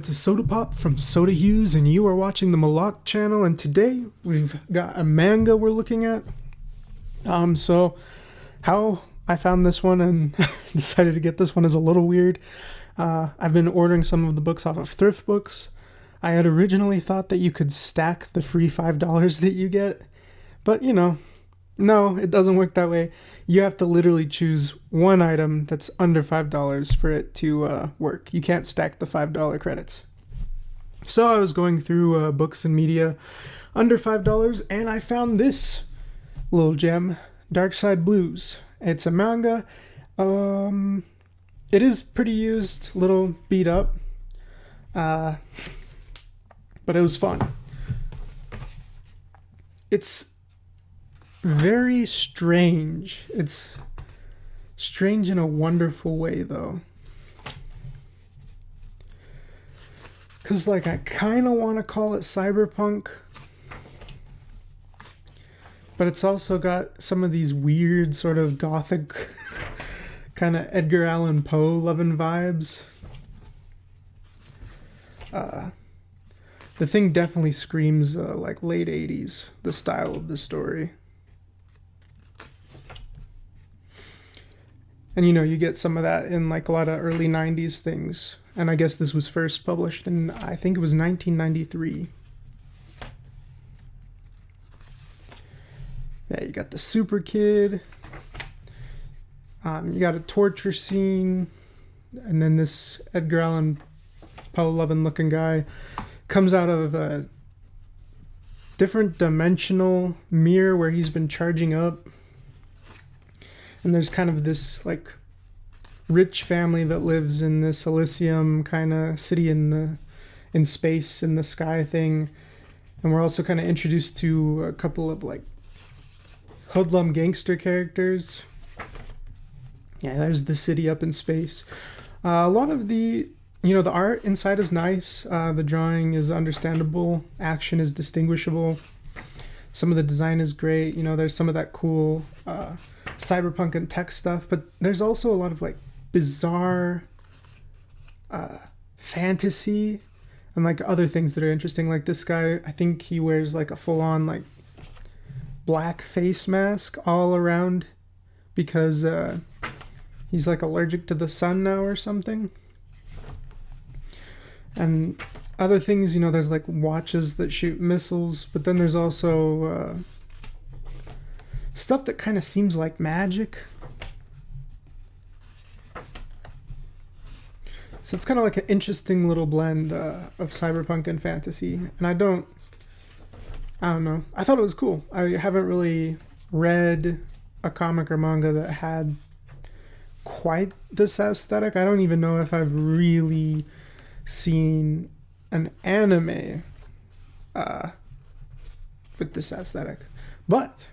it's a Soda Pop from Soda Hughes, and you are watching the Malak channel, and today we've got a manga we're looking at. So how I found this one and decided to get this one is a little weird. I've been ordering some of the books off of Thrift Books. I had originally thought that you could stack the free $5 that you get, but no, it doesn't work that way. You have to literally choose one item that's under $5 for it to work. You can't stack the $5 credits. So I was going through books and media under $5, and I found this little gem, Dark Side Blues. It's a manga. It is pretty used, little beat up, but it was fun. It's very strange. It's strange in a wonderful way, though. Because, I kind of want to call it cyberpunk. But it's also got some of these weird sort of gothic, kind of Edgar Allan Poe loving vibes. The thing definitely screams late 80s, the style of the story. And you get some of that in a lot of early 90s things. And I guess this was first published in, I think it was 1993. Yeah, you got the super kid. You got a torture scene. And then this Edgar Allan Poe loving looking guy comes out of a different dimensional mirror where he's been charging up. And there's kind of this rich family that lives in this Elysium kind of city in space, in the sky thing. And we're also kind of introduced to a couple of hoodlum gangster characters. Yeah, there's the city up in space. A lot of the art inside is nice. The drawing is understandable. Action is distinguishable. Some of the design is great. There's some of that cool cyberpunk and tech stuff, but there's also a lot of bizarre fantasy and other things that are interesting. This guy, I think he wears a full-on black face mask all around because he's allergic to the sun now or something. And other things, there's watches that shoot missiles, but then there's also stuff that kind of seems like magic. So it's kind of an interesting little blend of cyberpunk and fantasy. And I don't know. I thought it was cool. I haven't really read a comic or manga that had quite this aesthetic. I don't even know if I've really seen an anime with this aesthetic. But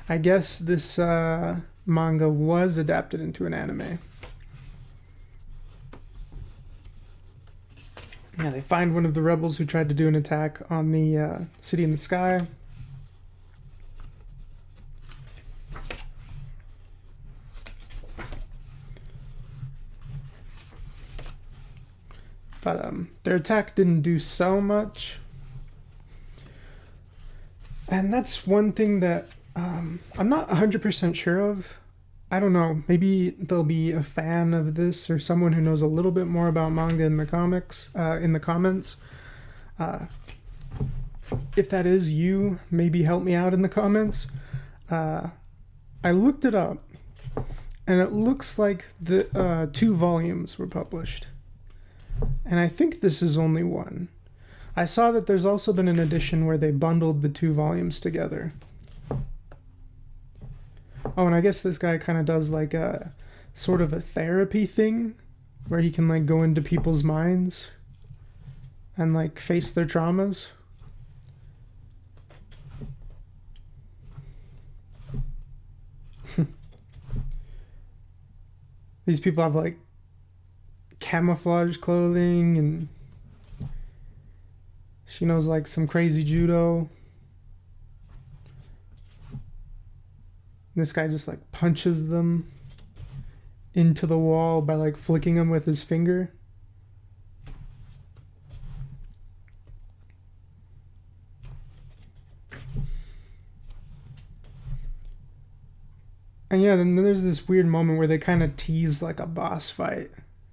I guess this manga was adapted into an anime. Yeah, they find one of the rebels who tried to do an attack on the city in the sky. But their attack didn't do so much. And that's one thing that I'm not 100% sure of. I don't know. Maybe there'll be a fan of this or someone who knows a little bit more about manga in the comics, in the comments. If that is you, maybe help me out in the comments. I looked it up, and it looks like the 2 volumes were published. And I think this is only one. I saw that there's also been an edition where they bundled the 2 volumes together. Oh, and I guess this guy kind of does a sort of a therapy thing where he can go into people's minds and face their traumas. These people have camouflage clothing, and she knows some crazy judo. This guy just punches them into the wall by flicking them with his finger. And yeah, then there's this weird moment where they kind of tease like a boss fight,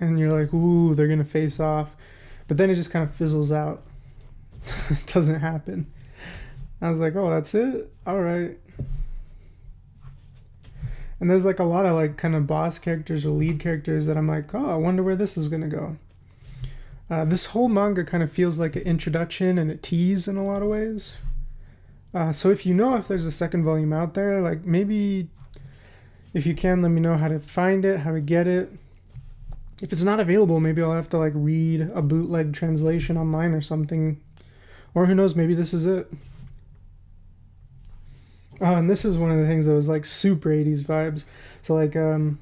and you're like, ooh, they're gonna face off, but then it just kind of fizzles out. It doesn't happen. I was like, oh, that's it? All right. And there's like a lot of like kind of boss characters or lead characters that I'm like, oh, I wonder where this is gonna go. This whole manga kind of feels like an introduction and a tease in a lot of ways. So if you know if there's a second volume out there, like maybe if you can, let me know how to find it, how to get it. If it's not available, maybe I'll have to like read a bootleg translation online or something. Or who knows, maybe this is it. Oh, and this is one of the things that was like super 80s vibes. So like the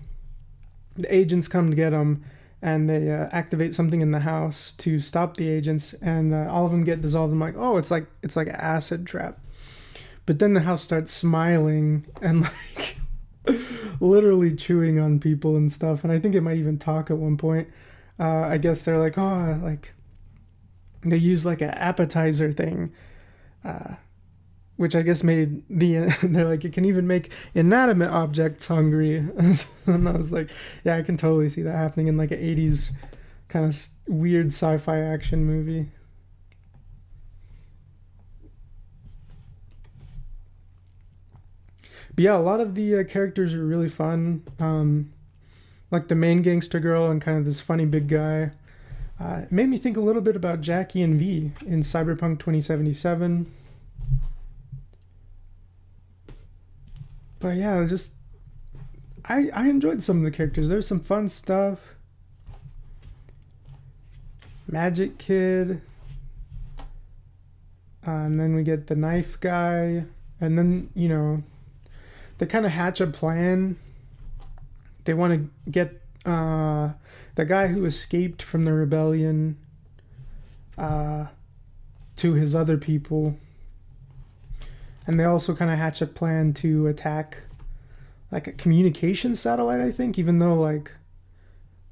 agents come to get them, and they activate something in the house to stop the agents, and all of them get dissolved. I'm like, oh, it's like an acid trap. But then the house starts smiling and like literally chewing on people and stuff. And I think it might even talk at one point. I guess they're like, oh, like they use like an appetizer thing, which I guess made they're like, it can even make inanimate objects hungry. And I was like, yeah, I can totally see that happening in like an 80s kind of weird sci-fi action movie. But yeah, a lot of the characters are really fun. Like the main gangster girl and kind of this funny big guy. It made me think a little bit about Jackie and V in Cyberpunk 2077. But yeah, just I enjoyed some of the characters. There's some fun stuff. Magic Kid. And then we get the knife guy. And then, you know, they kind of hatch a plan. They want to get the guy who escaped from the rebellion to his other people. And they also kind of hatch a plan to attack like a communication satellite, I think, even though like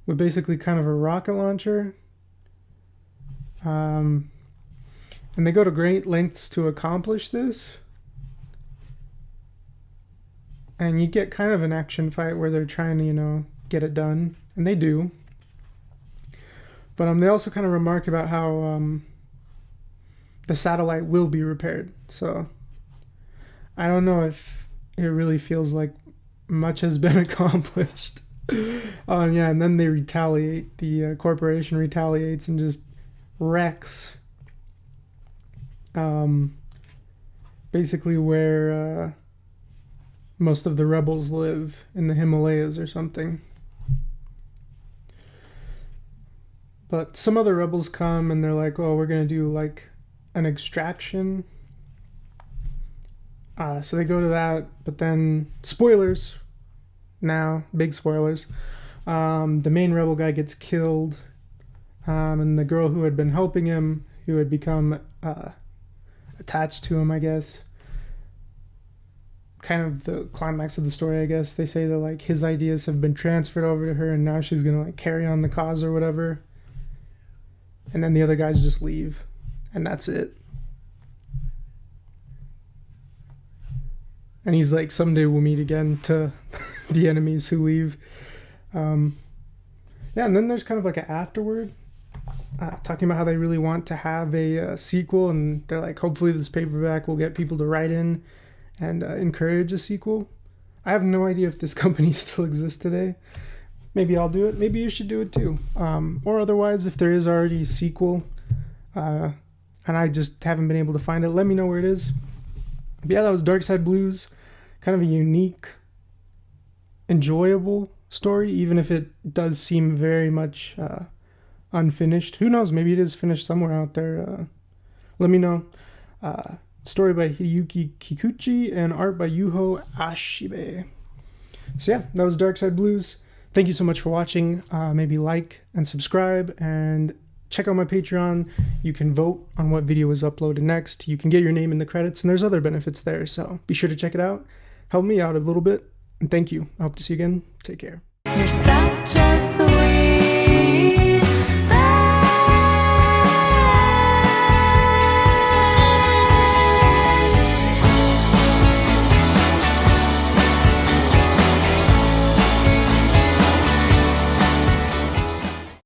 with basically kind of a rocket launcher. And they go to great lengths to accomplish this. And you get kind of an action fight where they're trying to, you know, get it done. And they do. But they also kind of remark about how the satellite will be repaired. So I don't know if it really feels like much has been accomplished. Yeah, and then they retaliate. The corporation retaliates and just wrecks basically where most of the rebels live, in the Himalayas or something. But some other rebels come and they're like, oh, we're going to do like an extraction. So they go to that, but then spoilers now, big spoilers. The main rebel guy gets killed, and the girl who had been helping him, who had become attached to him, I guess, kind of the climax of the story, I guess. They say that like his ideas have been transferred over to her, and now she's gonna like carry on the cause or whatever. And then the other guys just leave, and that's it. And he's like, someday we'll meet again, to the enemies who leave. Yeah, and then there's kind of like an afterword, talking about how they really want to have a sequel, and they're like, hopefully this paperback will get people to write in and encourage a sequel. I have no idea if this company still exists today. Maybe I'll do it. Maybe you should do it too. Or otherwise, if there is already a sequel, and I just haven't been able to find it, let me know where it is. But yeah, that was Darkside Blues. Kind of a unique, enjoyable story, even if it does seem very much unfinished. Who knows? Maybe it is finished somewhere out there. Let me know. Story by Hideyuki Kikuchi and art by Yuho Ashibe. So yeah, that was Darkside Blues. Thank you so much for watching. Maybe like and subscribe and check out my Patreon. You can vote on what video is uploaded next. You can get your name in the credits, and there's other benefits there. So be sure to check it out. Help me out a little bit. And thank you. I hope to see you again. Take care. You're such a sweet